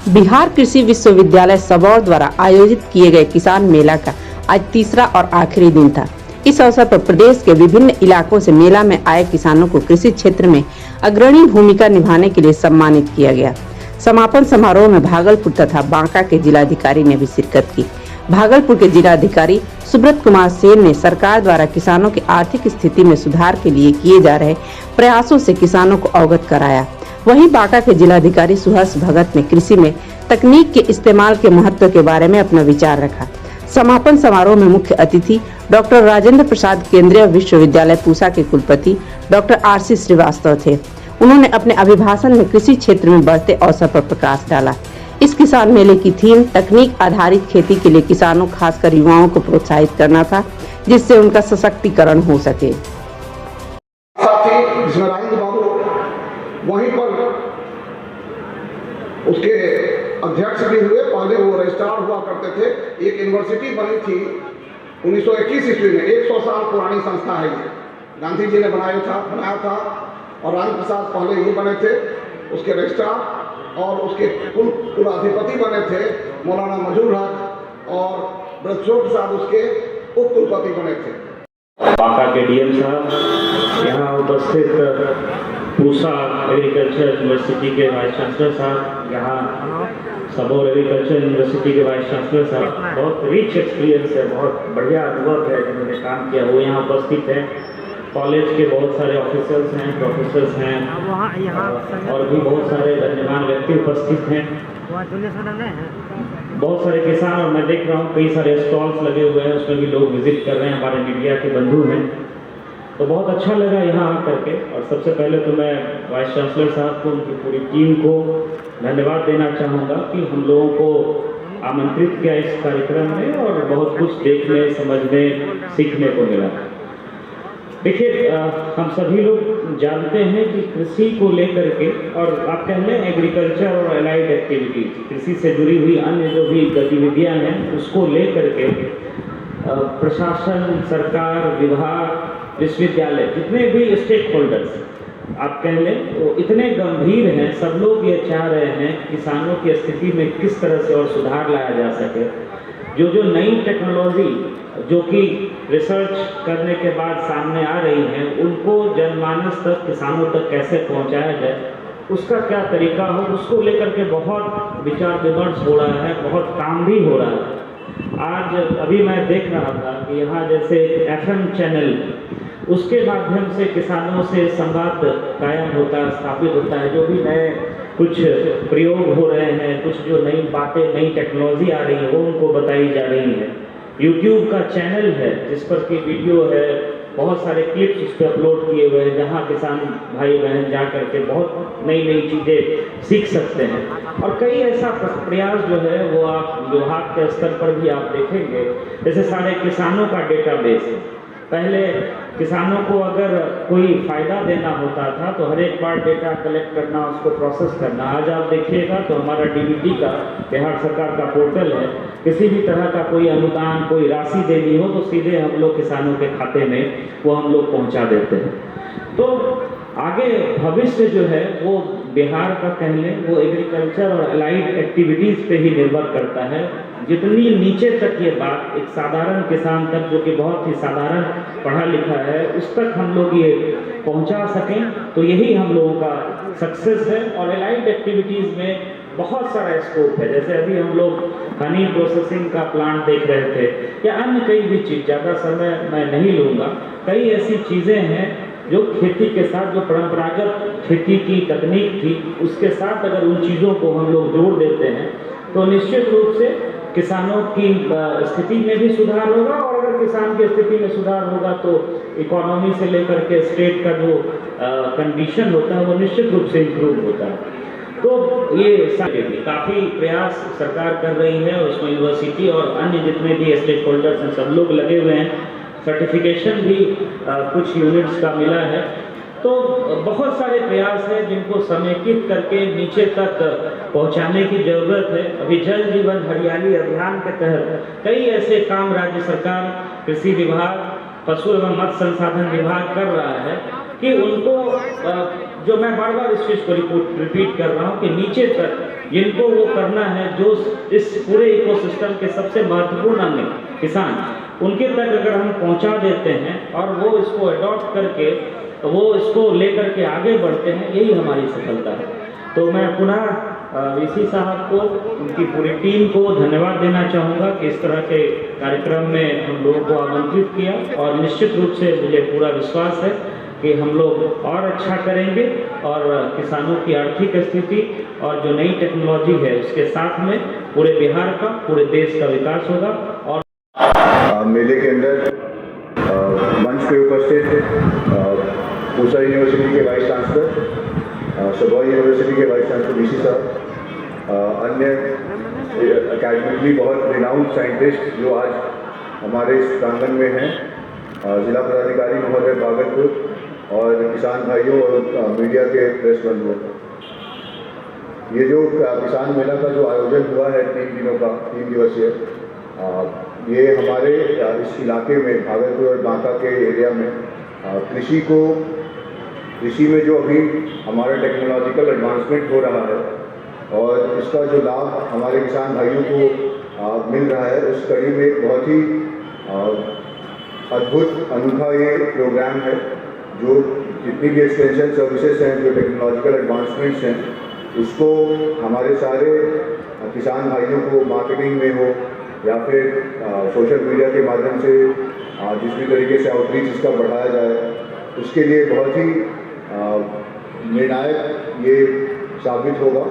बिहार कृषि विश्वविद्यालय सबौर द्वारा आयोजित किए गए किसान मेला का आज तीसरा और आखिरी दिन था। इस अवसर पर प्रदेश के विभिन्न इलाकों से मेला में आए किसानों को कृषि क्षेत्र में अग्रणी भूमिका निभाने के लिए सम्मानित किया गया। समापन समारोह में भागलपुर तथा बांका के जिलाधिकारी ने भी शिरकत की। भागलपुर के जिलाधिकारी सुब्रत कुमार सेन ने सरकार द्वारा किसानों की आर्थिक स्थिति में सुधार के लिए किए जा रहे प्रयासों से किसानों को अवगत कराया। वहीं बांका के जिलाधिकारी सुहर्ष भगत ने कृषि में तकनीक के इस्तेमाल के महत्व के बारे में अपना विचार रखा। समापन समारोह में मुख्य अतिथि डॉक्टर राजेंद्र प्रसाद केंद्रीय विश्वविद्यालय पूसा के कुलपति डॉक्टर आरसी श्रीवास्तव थे। उन्होंने अपने अभिभाषण में कृषि क्षेत्र में बढ़ते अवसर पर प्रकाश डाला। इस किसान मेले की थीम तकनीक आधारित खेती के लिए किसानों खासकर युवाओं को प्रोत्साहित करना था, जिससे उनका सशक्तिकरण हो सके। वहीं पर उसके अध्यक्ष भी हुए। पहले वो रजिस्ट्रार हुआ करते थे। एक यूनिवर्सिटी बनी थी 1921 ईस्वी में। 100 साल पुरानी संस्था है ये। गांधी जी ने बनाया था और राजेंद्र प्रसाद पहले ये बने थे उसके रजिस्ट्रार, और उसके कुलाधिपति बने थे मौलाना मजूर हक, और ब्रजचोर प्रसाद उसके उप कुलपति बने थे। बांका के डीएम साहब, यहाँ उपस्थित पूसा एग्रीकल्चर यूनिवर्सिटी के वाइस चांसलर साहब, यहाँ सबौर एग्रीकल्चर यूनिवर्सिटी के वाइस चांसलर साहब, बहुत रिच एक्सपीरियंस है, बहुत बढ़िया अनुभव है जिन्होंने काम किया, वो यहाँ उपस्थित हैं। कॉलेज के बहुत सारे ऑफिसर्स हैं, प्रोफेसर्स हैं, और भी बहुत सारे गण्यमान्य व्यक्ति उपस्थित हैं। बहुत सारे किसान, और मैं देख रहा हूँ कई सारे स्टॉल्स लगे हुए हैं, उसमें भी लोग विजिट कर रहे हैं, हमारे मीडिया के बंधु हैं। तो बहुत अच्छा लगा यहाँ आकर के। और सबसे पहले तो मैं वाइस चांसलर साहब को, उनकी पूरी टीम को धन्यवाद देना चाहूँगा कि हम लोगों को आमंत्रित किया इस कार्यक्रम में, और बहुत कुछ देखने, समझने, सीखने को मिला। देखिए, हम सभी लोग जानते हैं कि कृषि को लेकर के, और आप कह लें एग्रीकल्चर और एलाइड एक्टिविटीज, कृषि से जुड़ी हुई अन्य जो भी गतिविधियां हैं उसको लेकर के प्रशासन, सरकार, विभाग, विश्वविद्यालय, जितने भी स्टेक होल्डर्स आप कह लें, तो इतने गंभीर हैं। सब लोग ये चाह रहे हैं किसानों की स्थिति में किस तरह से और सुधार लाया जा सके। जो नई टेक्नोलॉजी जो कि रिसर्च करने के बाद सामने आ रही हैं, उनको जनमानस तक, किसानों तक कैसे पहुंचाया जाए, उसका क्या तरीका हो, उसको लेकर के बहुत विचार विमर्श हो रहा है, बहुत काम भी हो रहा है। आज अभी मैं देख रहा था कि यहाँ जैसे FM चैनल, उसके माध्यम से किसानों से संवाद कायम होता है, स्थापित होता है। जो भी नए कुछ प्रयोग हो रहे हैं, कुछ जो नई बातें, नई टेक्नोलॉजी आ रही है, वो उनको बताई जा रही है। YouTube का चैनल है जिस पर की वीडियो है, बहुत सारे क्लिप्स उस पर अपलोड किए हुए हैं, जहाँ किसान भाई बहन जा करके बहुत नई नई चीज़ें सीख सकते हैं। और कई ऐसा प्रयास जो है वो आप विभाग के स्तर पर भी आप देखेंगे, जैसे सारे किसानों का डेटाबेस है। पहले किसानों को अगर कोई फ़ायदा देना होता था तो हर एक बार डेटा कलेक्ट करना, उसको प्रोसेस करना। आज आप देखिएगा तो हमारा DBT का, बिहार सरकार का पोर्टल है, किसी भी तरह का कोई अनुदान, कोई राशि देनी हो तो सीधे हम लोग किसानों के खाते में वो हम लोग पहुंचा देते हैं। तो आगे भविष्य जो है वो बिहार का कह लें, वो एग्रीकल्चर और अलाइड एक्टिविटीज़ पे ही निर्भर करता है। जितनी नीचे तक ये बात एक साधारण किसान तक, जो कि बहुत ही साधारण पढ़ा लिखा है, उस तक हम लोग ये पहुंचा सकें, तो यही हम लोगों का सक्सेस है। और एलाइड एक्टिविटीज़ में बहुत सारा स्कोप है। जैसे अभी हम लोग हनी प्रोसेसिंग का प्लांट देख रहे थे, या अन्य कई भी चीज़, ज़्यादा समय मैं नहीं लूँगा। कई ऐसी चीज़ें हैं जो खेती के साथ, जो परंपरागत खेती की तकनीक थी, उसके साथ अगर उन चीज़ों को हम लोग जोड़ देते हैं तो निश्चित रूप से किसानों की स्थिति में भी सुधार होगा। और अगर किसान की स्थिति में सुधार होगा तो इकोनॉमी से लेकर के स्टेट का जो कंडीशन होता है वो निश्चित रूप से इम्प्रूव होता है। तो ये काफ़ी प्रयास सरकार कर रही है, उसमें यूनिवर्सिटी और अन्य जितने भी स्टेक होल्डर्स हैं सब लोग लगे हुए हैं। सर्टिफिकेशन भी कुछ यूनिट्स का मिला है। तो बहुत सारे प्रयास हैं जिनको समेकित करके नीचे तक पहुंचाने की ज़रूरत है। अभी जल जीवन हरियाली अभियान के तहत कई ऐसे काम राज्य सरकार, कृषि विभाग, पशु एवं मत्स्य संसाधन विभाग कर रहा है कि उनको, जो मैं बार बार इस चीज़ को रिपीट कर रहा हूँ कि नीचे तक जिनको वो करना है, जो इस पूरे इकोसिस्टम के सबसे महत्वपूर्ण अंग हैं, किसान, उनके तक अगर हम पहुंचा देते हैं और वो इसको अडॉप्ट करके वो इसको लेकर के आगे बढ़ते हैं, यही हमारी सफलता है। तो मैं पुनः वीसी साहब को, उनकी पूरी टीम को धन्यवाद देना चाहूँगा कि इस तरह के कार्यक्रम में हम लोगों को आमंत्रित किया, और निश्चित रूप से मुझे पूरा विश्वास है कि हम लोग और अच्छा करेंगे और किसानों की आर्थिक स्थिति और जो नई टेक्नोलॉजी है उसके साथ में पूरे बिहार का, पूरे देश का विकास होगा। और मेले के अंदर मंच पे उपस्थित पूसा यूनिवर्सिटी के वाइस चांसलर, सबौर यूनिवर्सिटी के वाइस चांसलर वीसी साहब, अन्य अकेडमिकली बहुत रिनाउंड साइंटिस्ट जो आज हमारे इस प्रांगण में हैं, जिला पदाधिकारी महोदय भागलपुर और किसान भाइयों और मीडिया के प्रेस बंधुओं, ये जो किसान मेला का जो आयोजन हुआ है 3 दिनों का, 3 दिवसीय, ये हमारे इस इलाके में भागलपुर और बांका के एरिया में कृषि में जो अभी हमारा टेक्नोलॉजिकल एडवांसमेंट हो रहा है और इसका जो लाभ हमारे किसान भाइयों को मिल रहा है, उस कड़ी में एक बहुत ही अद्भुत अनूठा ये प्रोग्राम है। जो जितनी भी एक्सटेंशन सर्विसेज हैं, जो टेक्नोलॉजिकल एडवांसमेंट्स हैं, उसको हमारे सारे किसान भाइयों को मार्केटिंग में हो या फिर सोशल मीडिया के माध्यम से जिस भी तरीके से आउटरीच इसका बढ़ाया जाए, उसके लिए बहुत ही निर्णायक ये साबित होगा।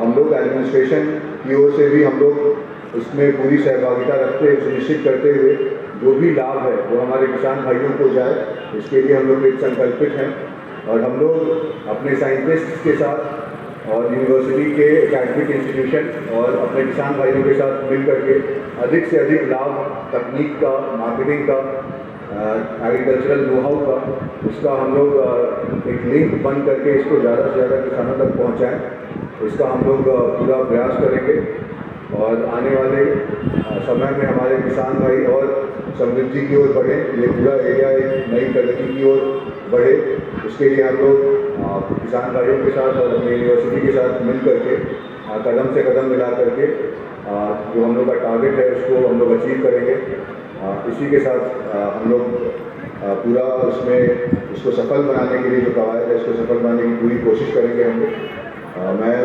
हम लोग एडमिनिस्ट्रेशन की ओर से भी हम लोग इसमें पूरी सहभागिता रखते, सुनिश्चित करते हुए जो भी लाभ है वो हमारे किसान भाइयों को जाए, इसके लिए हम लोग एक संकल्पित हैं। और हम लोग अपने साइंटिस्ट के साथ और यूनिवर्सिटी के एकेडमिक इंस्टीट्यूशन और अपने किसान भाइयों के साथ मिल करके अधिक से अधिक लाभ तकनीक का, मार्केटिंग का, एग्रीकल्चरल नो-हाउ का, उसका हम लोग एक लिंक बन करके इसको ज़्यादा से ज़्यादा किसानों तक पहुँचाएँ। इसका हम लोग पूरा प्रयास करेंगे और आने वाले समय में हमारे किसान भाई और समृद्धि की ओर बढ़े, ये पूरा एरिया एक नई प्रगति की ओर बढ़े। उसके लिए हम लोग किसान भाइयों के साथ और अपनी यूनिवर्सिटी के साथ मिल करके कदम से कदम मिला करके जो हम लोग का टारगेट है उसको हम लोग अचीव करेंगे। इसी के साथ हम लोग पूरा उसमें इसको सफल बनाने के लिए जो कवायद है, इसको सफल बनाने की पूरी कोशिश करेंगे हम लोग। मैं